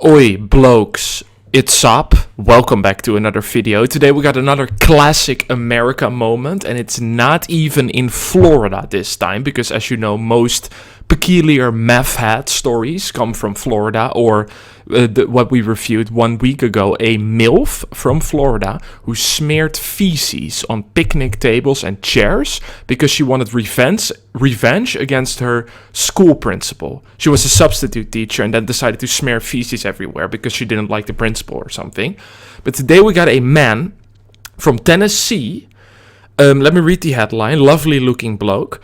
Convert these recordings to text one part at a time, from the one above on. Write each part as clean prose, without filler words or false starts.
Oi, blokes, it's up. Welcome back to another video. Today we got another classic America moment, and it's not even in Florida this time, because as you know, most peculiar meth head stories come from Florida, or what we reviewed 1 week ago, a MILF from Florida who smeared feces on picnic tables and chairs because she wanted revenge against her school principal. She was a substitute teacher and then decided to smear feces everywhere because she didn't like the principal or something. But today we got a man from Tennessee. Let me read the headline. Lovely looking bloke.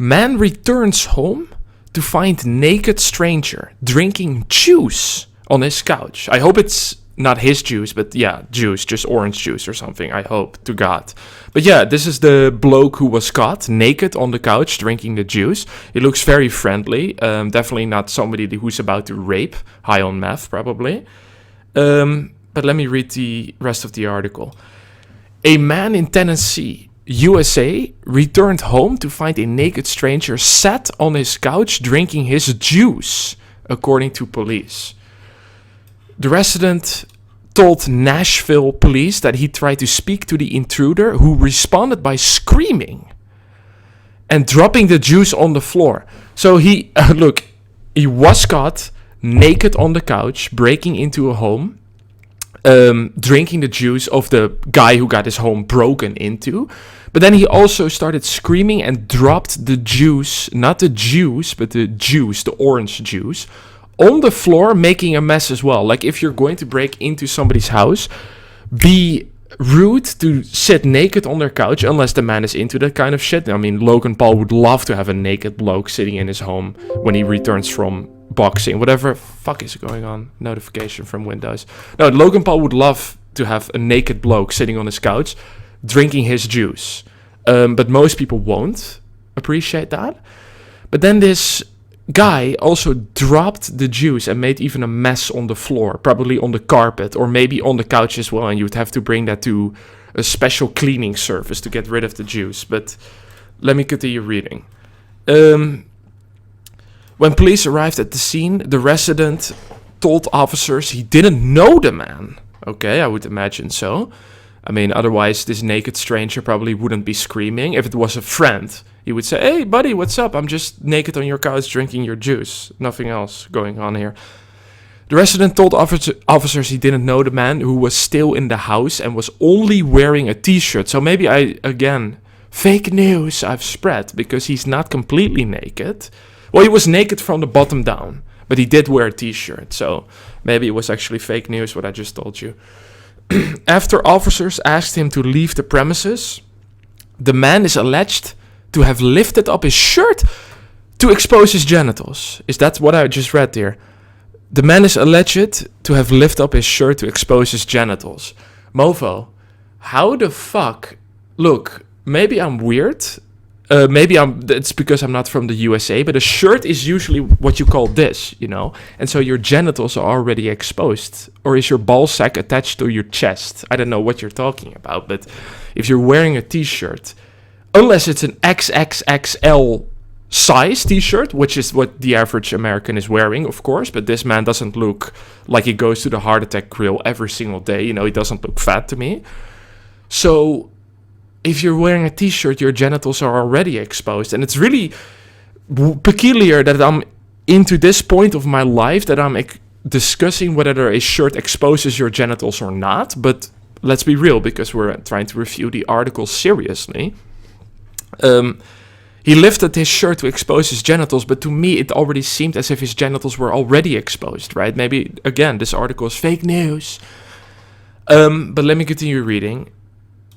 Man returns home to find naked stranger drinking juice on his couch. I hope it's not his juice, but yeah, juice, just orange juice or something, I hope to God. But yeah, this is the bloke who was caught naked on the couch drinking the juice. He looks very friendly, definitely not somebody who's about to rape, high on meth probably. But let me read the rest of the article. A man in Tennessee, USA, returned home to find a naked stranger sat on his couch drinking his juice, according to police. The resident told Nashville Police that he tried to speak to the intruder, who responded by screaming and dropping the juice on the floor. So he was caught naked on the couch, breaking into a home, drinking the juice of the guy who got his home broken into. But then he also started screaming and dropped the juice, not the juice, but the juice, the orange juice, on the floor, making a mess as well. Like, if you're going to break into somebody's house, be rude to sit naked on their couch, unless the man is into that kind of shit. I mean, Logan Paul would love to have a naked bloke sitting in his home when he returns from boxing. Whatever fuck is going on. Notification from Windows. No, Logan Paul would love to have a naked bloke sitting on his couch, drinking his juice. But most people won't appreciate that. But then this guy also dropped the juice and made even a mess on the floor, probably on the carpet or maybe on the couch as well, and you would have to bring that to a special cleaning service to get rid of the juice. But let me continue reading. When police arrived at the scene, the resident told officers he didn't know the man. Okay, I would imagine so. I mean, otherwise this naked stranger probably wouldn't be screaming. If it was a friend, he would say, "Hey, buddy, what's up? I'm just naked on your couch drinking your juice. Nothing else going on here." The resident told officers he didn't know the man, who was still in the house and was only wearing a t-shirt. So maybe fake news I've spread, because he's not completely naked. Well, he was naked from the bottom down, but he did wear a t-shirt. So maybe it was actually fake news what I just told you. After officers asked him to leave the premises, the man is alleged to have lifted up his shirt to expose his genitals. Is that what I just read there? The man is alleged to have lifted up his shirt to expose his genitals. Mofo, how the fuck? Look, maybe I'm weird. It's because I'm not from the USA, but a shirt is usually what you call this, you know? And so your genitals are already exposed. Or is your ball sack attached to your chest? I don't know what you're talking about, but if you're wearing a t-shirt, unless it's an XXXL size t-shirt, which is what the average American is wearing, of course, but this man doesn't look like he goes to the heart attack grill every single day. You know, he doesn't look fat to me. So if you're wearing a t-shirt, your genitals are already exposed. And it's really peculiar that I'm into this point of my life that I'm discussing whether a shirt exposes your genitals or not. But let's be real, because we're trying to review the article seriously. He lifted his shirt to expose his genitals, but to me it already seemed as if his genitals were already exposed, right? Maybe, again, this article is fake news. But let me continue reading.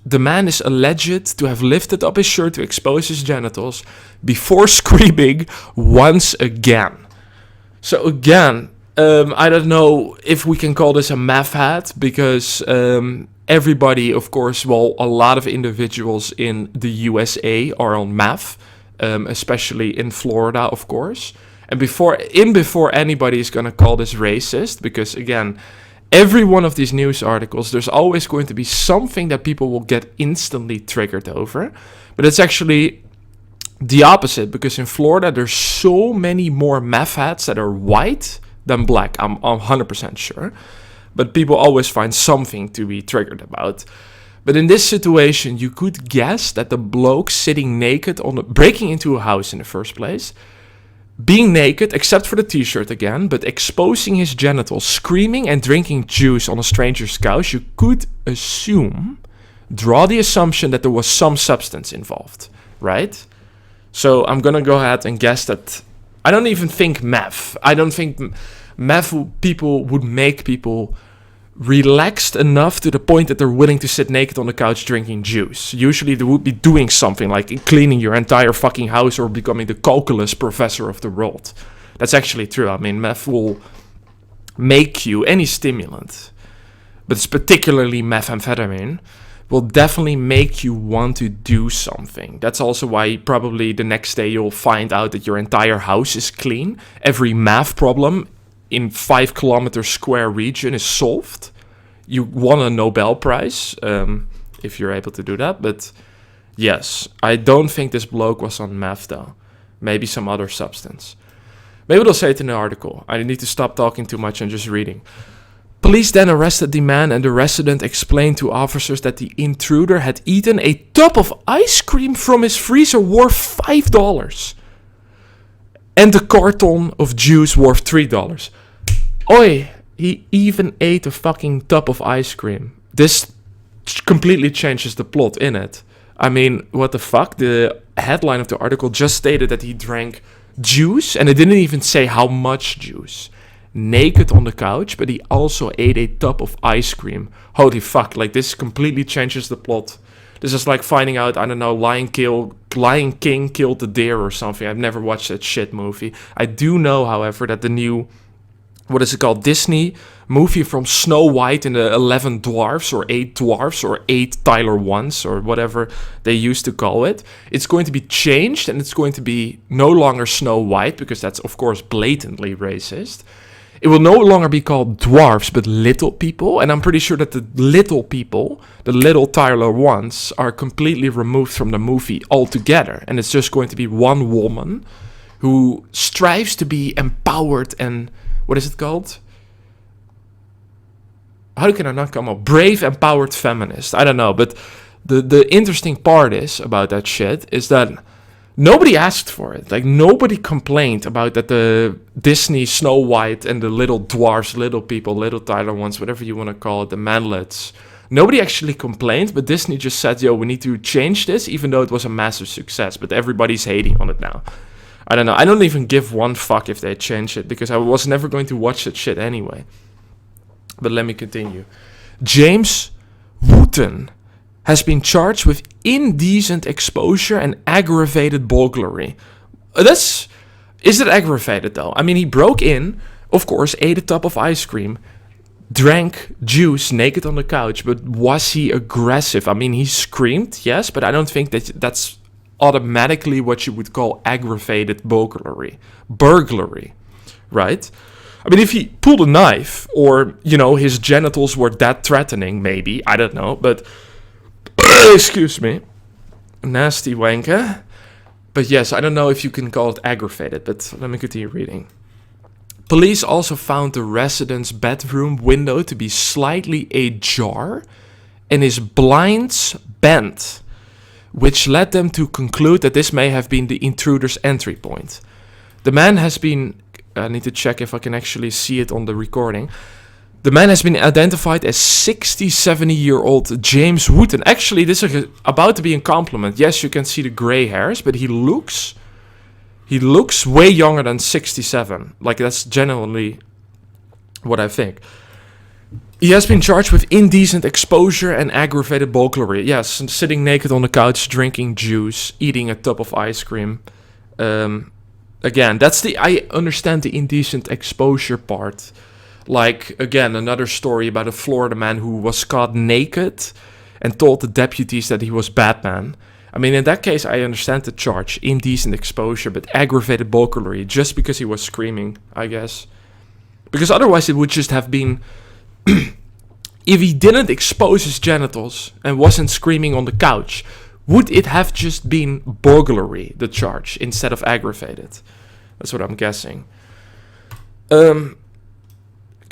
The man is alleged to have lifted up his shirt to expose his genitals before screaming once again. So again, I don't know if we can call this a meth head, because everybody, of course, well, a lot of individuals in the USA are on meth, especially in Florida, of course. And before anybody is going to call this racist, because again, every one of these news articles, there's always going to be something that people will get instantly triggered over. But it's actually the opposite, because in Florida, there's so many more meth heads that are white than black. I'm 100% sure. But people always find something to be triggered about. But in this situation, you could guess that the bloke sitting naked breaking into a house in the first place, being naked, except for the t-shirt again, but exposing his genitals, screaming and drinking juice on a stranger's couch, you could draw the assumption that there was some substance involved, right? So I'm gonna go ahead and guess that. I don't even think meth. I don't think meth people would make people relaxed enough to the point that they're willing to sit naked on the couch drinking juice. Usually they would be doing something like cleaning your entire fucking house or becoming the calculus professor of the world. That's actually true. I mean, meth will make you, any stimulant, but it's particularly methamphetamine, will definitely make you want to do something. That's also why probably the next day you'll find out that your entire house is clean. Every math problem in 5 kilometer square region is solved. You won a Nobel Prize, if you're able to do that. But yes, I don't think this bloke was on meth though. Maybe some other substance. Maybe they'll say it in the article. I need to stop talking too much and just reading. Police then arrested the man, and the resident explained to officers that the intruder had eaten a tub of ice cream from his freezer worth $5. And a carton of juice worth $3. Oi, he even ate a fucking tub of ice cream. This completely changes the plot in it. I mean, what the fuck? The headline of the article just stated that he drank juice, and it didn't even say how much juice. Naked on the couch, but he also ate a tub of ice cream. Holy fuck, like this completely changes the plot. This is like finding out, I don't know, Lion King killed the deer or something. I've never watched that shit movie. I do know, however, that the new, what is it called, Disney movie from Snow White and the 11 Dwarfs or 8 Dwarfs or 8 Tyler Ones or whatever they used to call it. It's going to be changed and it's going to be no longer Snow White because that's, of course, blatantly racist. It will no longer be called dwarfs, but little people. And I'm pretty sure that the little people, the little Tyler ones, are completely removed from the movie altogether. And it's just going to be one woman who strives to be empowered and, what is it called? How can I not come up? Brave, empowered feminist. I don't know. But the interesting part is about that shit is that nobody asked for it. Like, nobody complained about that the Disney Snow White and the little dwarfs, little people, little Tyler ones, whatever you want to call it, the manlets. Nobody actually complained, but Disney just said, yo, we need to change this, even though it was a massive success. But everybody's hating on it now. I don't know. I don't even give one fuck if they change it, because I was never going to watch that shit anyway. But let me continue. James Wooten has been charged with indecent exposure and aggravated burglary. Is it aggravated though? I mean, he broke in, of course, ate a tub of ice cream, drank juice naked on the couch, but was he aggressive? I mean, he screamed, yes, but I don't think that's automatically what you would call aggravated burglary, right? I mean, if he pulled a knife or, you know, his genitals were that threatening, maybe, I don't know, but excuse me, nasty wanker. But yes, I don't know if you can call it aggravated, but let me continue reading. Police also found the resident's bedroom window to be slightly ajar and his blinds bent, which led them to conclude that this may have been the intruder's entry point. The man has been, I need to check if I can actually see it on the recording. The man has been identified as 67-year-old James Wooten. Actually, this is about to be a compliment. Yes, you can see the gray hairs, but he looks way younger than 67. Like, that's generally what I think. He has been charged with indecent exposure and aggravated burglary. Yes, sitting naked on the couch, drinking juice, eating a tub of ice cream. Again, I understand the indecent exposure part. Like, again, another story about a Florida man who was caught naked and told the deputies that he was Batman. I mean, in that case, I understand the charge, indecent exposure, but aggravated burglary, just because he was screaming, I guess. Because otherwise it would just have been, if he didn't expose his genitals and wasn't screaming on the couch, would it have just been burglary, the charge, instead of aggravated? That's what I'm guessing.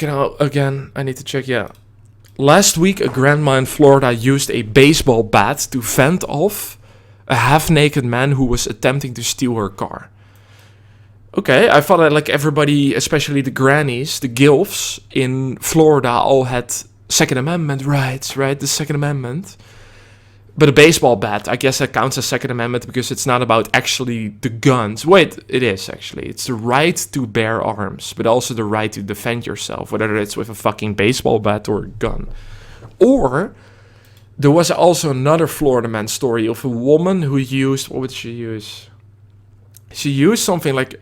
I need to check, yeah. Last week, a grandma in Florida used a baseball bat to fend off a half-naked man who was attempting to steal her car. Okay, I thought that like everybody, especially the grannies, the gilfs in Florida all had Second Amendment rights, right? The Second Amendment. But a baseball bat, I guess that counts as Second Amendment because it's not about actually the guns. Wait, it is actually. It's the right to bear arms, but also the right to defend yourself, whether it's with a fucking baseball bat or a gun. Or there was also another Florida man story of a woman who used, what would she use? She used something like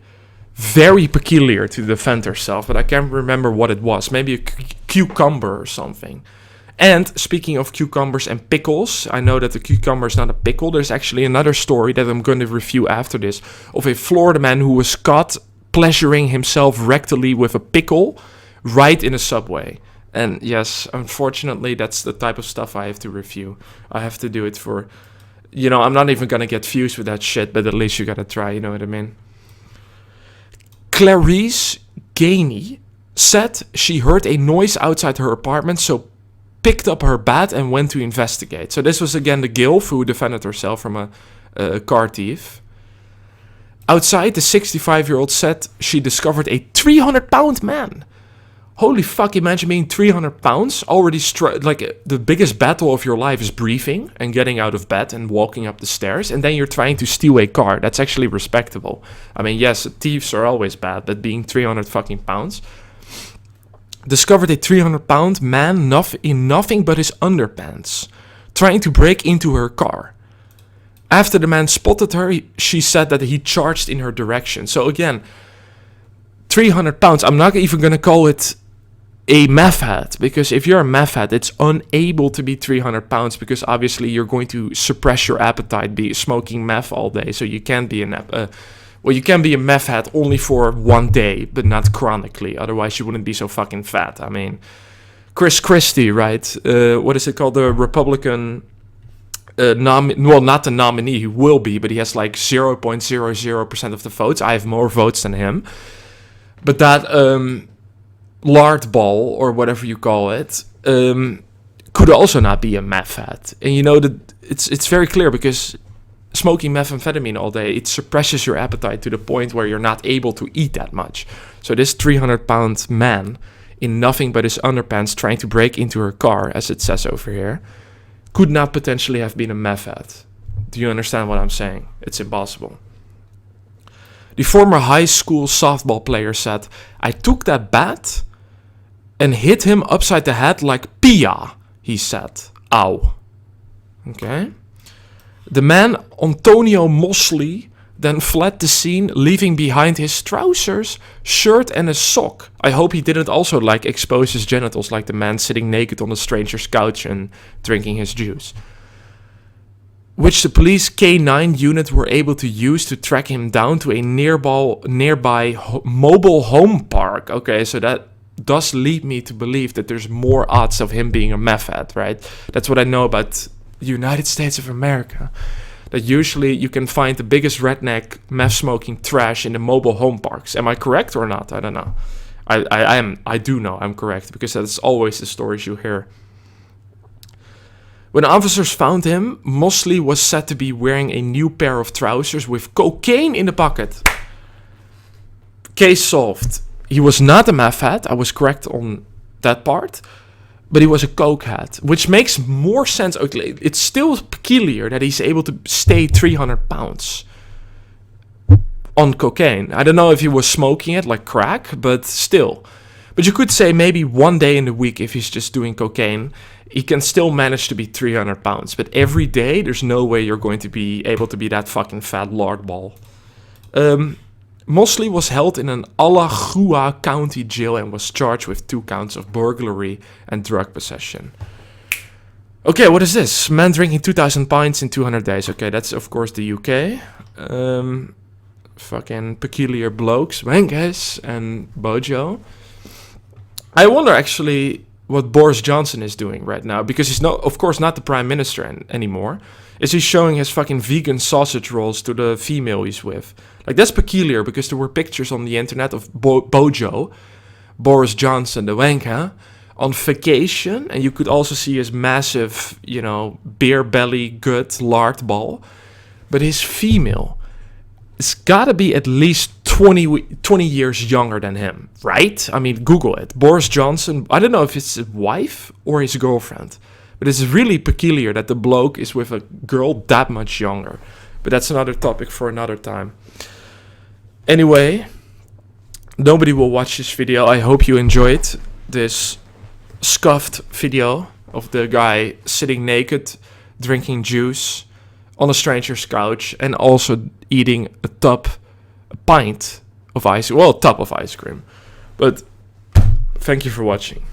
very peculiar to defend herself, but I can't remember what it was. Maybe a cucumber or something. And speaking of cucumbers and pickles, I know that the cucumber is not a pickle. There's actually another story that I'm going to review after this of a Florida man who was caught pleasuring himself rectally with a pickle right in a subway. And yes, unfortunately, that's the type of stuff I have to review. I have to do it for, I'm not even going to get views with that shit, but at least you got to try, you know what I mean? Clarice Gainey said she heard a noise outside her apartment, so picked up her bat and went to investigate. So this was again the gilf who defended herself from a car thief. Outside, the 65-year-old said she discovered a 300-pound man. Holy fuck, imagine being 300 pounds, already like the biggest battle of your life is breathing and getting out of bed and walking up the stairs, and then you're trying to steal a car. That's actually respectable. I mean, yes, thieves are always bad, but being 300 fucking pounds. Discovered a 300-pound man in nothing but his underpants, trying to break into her car. After the man spotted her, she said that he charged in her direction. So again, 300 pounds, I'm not even going to call it a meth head, because if you're a meth head, it's unable to be 300 pounds because obviously you're going to suppress your appetite be smoking meth all day. So you can't be you can be a meth head only for one day, but not chronically. Otherwise, you wouldn't be so fucking fat. I mean, Chris Christie, right? What is it called? The Republican, not the nominee, he will be, but he has like 0.00% of the votes. I have more votes than him. But that lard ball, or whatever you call it, could also not be a meth head. And it's very clear because smoking methamphetamine all day, it suppresses your appetite to the point where you're not able to eat that much. So this 300-pound man in nothing but his underpants trying to break into her car, as it says over here, could not potentially have been a meth head. Do you understand what I'm saying? It's impossible. The former high school softball player said, "I took that bat and hit him upside the head like Pia," he said. Ow. Okay. The man, Antonio Mosley, then fled the scene, leaving behind his trousers, shirt and a sock. I hope he didn't also expose his genitals like the man sitting naked on a stranger's couch and drinking his juice, which the police K9 unit were able to use to track him down to a nearby mobile home park. Okay, so that does lead me to believe that there's more odds of him being a meth head, right? That's what I know about the United States of America. That usually you can find the biggest redneck meth-smoking trash in the mobile home parks. Am I correct or not? I don't know. I do know I'm correct, because that's always the stories you hear. When officers found him, Mosley was said to be wearing a new pair of trousers with cocaine in the pocket. Case solved. He was not a meth head. I was correct on that part. But he was a coke head, which makes more sense. Okay, it's still peculiar that he's able to stay 300 pounds on cocaine. I don't know if he was smoking it like crack, but still. But you could say maybe one day in the week, if he's just doing cocaine, he can still manage to be 300 pounds. But every day, there's no way you're going to be able to be that fucking fat lard ball. Mosley was held in an Alachua County jail and was charged with 2 counts of burglary and drug possession. Okay, what is this? Man drinking 2,000 pints in 200 days. Okay, that's of course the UK. Fucking peculiar blokes, Wenkes and Bojo. I wonder actually what Boris Johnson is doing right now, because he's not, of course, not the prime minister anymore. Is he showing his fucking vegan sausage rolls to the female he's with? Like, that's peculiar, because there were pictures on the internet of Bojo Boris Johnson, the wanker, on vacation, and you could also see his massive, you know, beer belly, good, lard ball. But his female, it's gotta be at least 20 years younger than him, right? I mean, Google it. Boris Johnson, I don't know if it's his wife or his girlfriend, but it's really peculiar that the bloke is with a girl that much younger. But that's another topic for another time. Anyway, nobody will watch this video. I hope you enjoyed this scuffed video of the guy sitting naked, drinking juice on a stranger's couch, and also eating a pint of ice, well, a tub of ice cream. But thank you for watching.